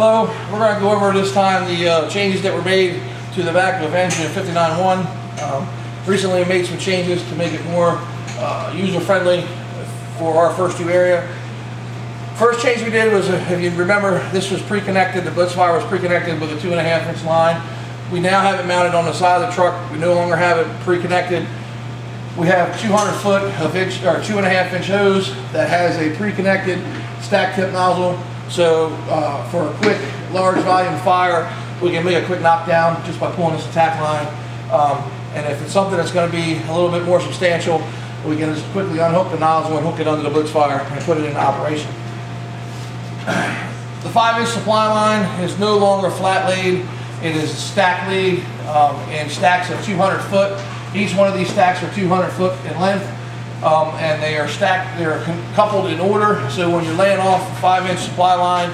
Hello, we're going to go over this time the changes that were made to the back of engine 59.1. Recently I made some changes to make it more user-friendly for our first two area. First change we did was, if you remember, this was pre-connected, the Blitzfire was pre-connected with a 2.5-inch line. We now have it mounted on the side of the truck. We no longer have it pre-connected. We have 200 foot of 2.5-inch hose that has a pre-connected stack tip nozzle. So for a quick large volume fire, we can make a quick knockdown just by pulling this attack line. And if it's something that's going to be a little bit more substantial, we can just quickly unhook the nozzle and hook it under the Blitzfire and put it into operation. The 5-inch supply line is no longer flat laid. It is stack laid in stacks of 200 foot. Each one of these stacks are 200 foot in length. And they are stacked, they're coupled in order, so when you're laying off a 5-inch supply line,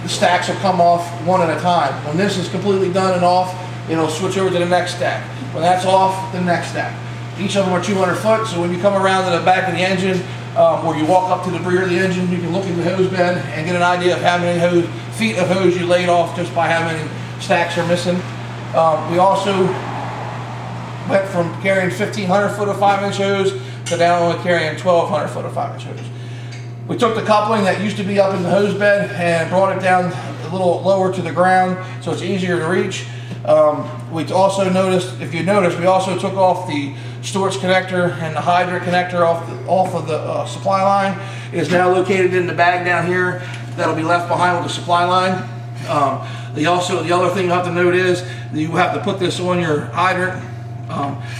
the stacks will come off one at a time. When this is completely done and off, it'll switch over to the next stack. When that's off, the next stack. Each of them are 200 foot, so when you come around to the back of the engine, or you walk up to the rear of the engine, you can look in the hose bed and get an idea of how many feet of hose you laid off just by how many stacks are missing. We also went from carrying 1,500 foot of 5-inch hose to now only carrying 1,200 foot of 5-inch hose. We took the coupling that used to be up in the hose bed and brought it down a little lower to the ground so it's easier to reach. We also noticed, if you notice, we also took off the storage connector and the hydrant connector off of the supply line. It is now located in the bag down here that'll be left behind with the supply line. The other thing you have to note is that you have to put this on your hydrant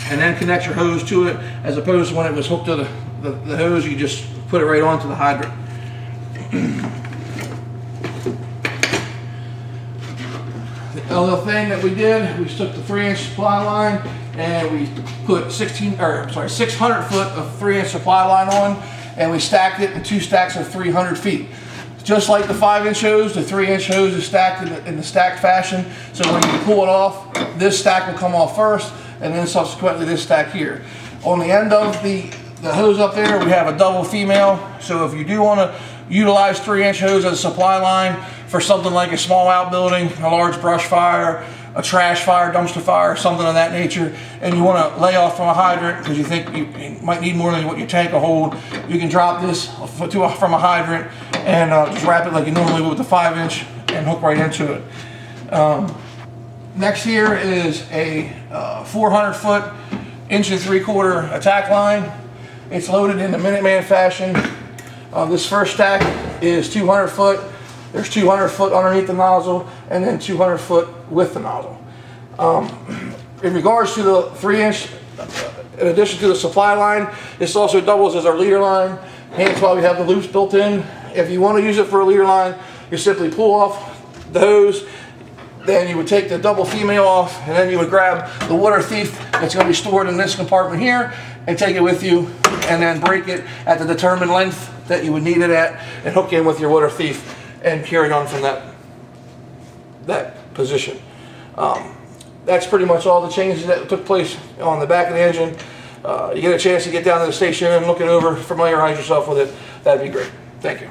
and then connect your hose to it, as opposed to when it was hooked to the hose, you just put it right onto the hydrant. The other thing that we did, we took the 3-inch supply line and we put 600 foot of 3-inch supply line on, and we stacked it in 2 stacks of 300 feet. Just like the 5-inch hose, the 3-inch hose is stacked in the stacked fashion. So when you pull it off, this stack will come off first, and then subsequently this stack here. On the end of the hose up there, we have a double female. So if you do want to utilize 3-inch hose as a supply line for something like a small outbuilding, a large brush fire, a trash fire, dumpster fire, something of that nature, and you want to lay off from a hydrant because you think you might need more than what your tank will hold, you can drop this from a hydrant and just wrap it like you normally would with the 5-inch and hook right into it. Next here is a 400 foot 1.75 inch attack line. It's loaded in the Minuteman fashion. This first stack is 200 foot. There's 200 foot underneath the nozzle and then 200 foot with the nozzle. In regards to the 3-inch, in addition to the supply line, this also doubles as our leader line. Hence why we have the loops built in. If you want to use it for a leader line, you simply pull off the hose, then you would take the double female off, and then you would grab the water thief that's going to be stored in this compartment here and take it with you, and then break it at the determined length that you would need it at and hook in with your water thief and carry on from that position. That's pretty much all the changes that took place on the back of the engine. You get a chance to get down to the station and look it over, familiarize yourself with it, that'd be great. Thank you.